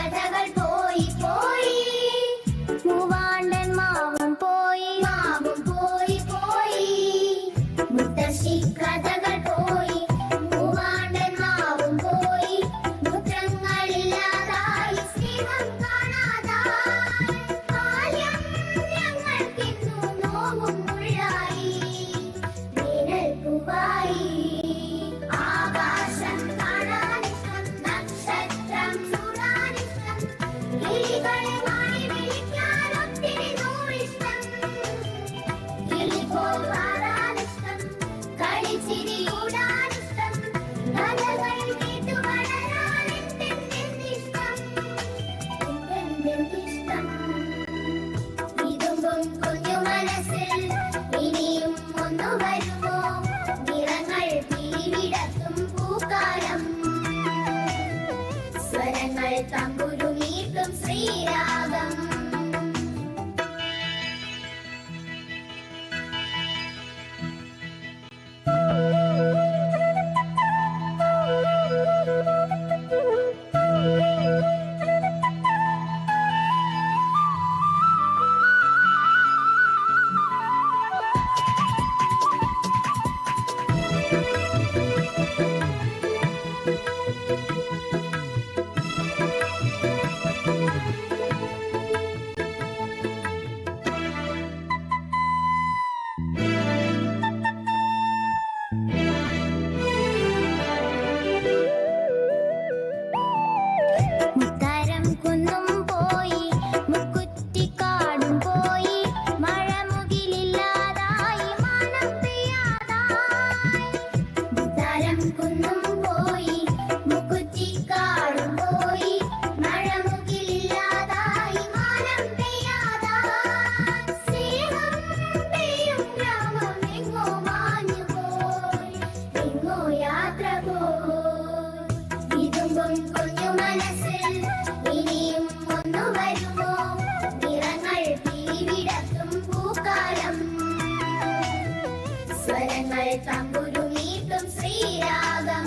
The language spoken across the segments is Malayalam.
കഥകൾ പോയി പോയി മൂവാണ്ടൻ മാവും പോയി പോയി മുത്തശ്ശി കഥകൾ പോയി മൂവാണ്ടൻ മാവും പോയി മുദ്രങ്ങളില്ലാതായി സ്നേഹം കാണാതായി ബാല്യം ഞങ്ങൾക്കിന്നു നോവും മുള്ളായി വേനൽ പൂവായി ആകാശം കാണാനിഷ്ടം നക്ഷത്രം ചൂടാനിഷ്ടം കിളികളെ മാറി വിളിക്കാൻ ഒത്തിരി നൂറിഷ്ടം കിളിപോൽ പാടാനിഷ്ടം കളിച്ചിരി കൂടാനിഷ്ടം കഥകൾ കേട്ടു വളരാൻ എന്തെന്തിഷ്ടം ഇതുമ്പും കുഞ്ഞു മനസ്സിൽ ഇനിയും ഒന്നു വരുമോ നിറങ്ങൾ പിരിവിടത്തും പൂക്കാലം സ്വരങ്ങൾ തമ്പുരുമീട്ടും ശ്രീരാഗം മുത്താരം കുന്നും പോയി മുക്കുറ്റിക്കാടും പോയി മഴമുകിലില്ലാതായി മാനം പെയ്യാതായി മുത്താരം കുന്നും പോയി മുക്കുറ്റിക്കാടും പോയി മഴമുകിലില്ലാതായി മാനം പെയ്യാതായി സ്നേഹം പെയ്യും ഗ്രാമം എങ്ങോ മാഞ്ഞു പോയി എങ്ങോ യാത്ര പോയി ഇതുമ്പും കുഞ്ഞു മനസ്സിൽ ഇനിയും ഒന്നു വരുമോ നിറങ്ങൾ പിരിവിടത്തും പൂക്കാലം സ്വരങ്ങൾ തമ്പുരുമീട്ടും ശ്രീരാഗം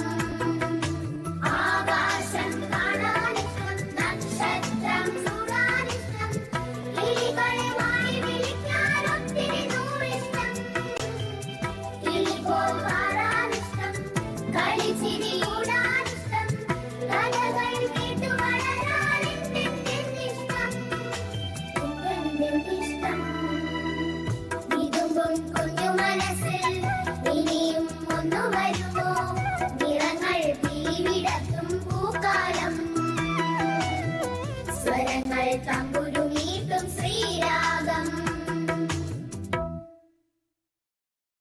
ആകാശം കാണാനിഷ്ടം നക്ഷത്രം ചൂടാനിഷ്ടം കിളികളെ മാറി വിളിക്കാൻ ഒത്തിരി നൂറിഷ്ടം കിളിപോൽ പാടാനിഷ്ടം കളിച്ച ചിരിയൂടാനിഷ്ടം കഥകൾ കേട്ടു വളരാൻ എന്തെന്തിഷ്ടം എന്തെന്തിഷ്ടം വിതുമ്പും കുഞ്ഞു മനസ്സിൽ ഇനിയും ഒന്നു വരുമോ നിറങ്ങൾ പിരിവിടത്തും പൂക്കാലം സ്വരങ്ങൾ തമ്പു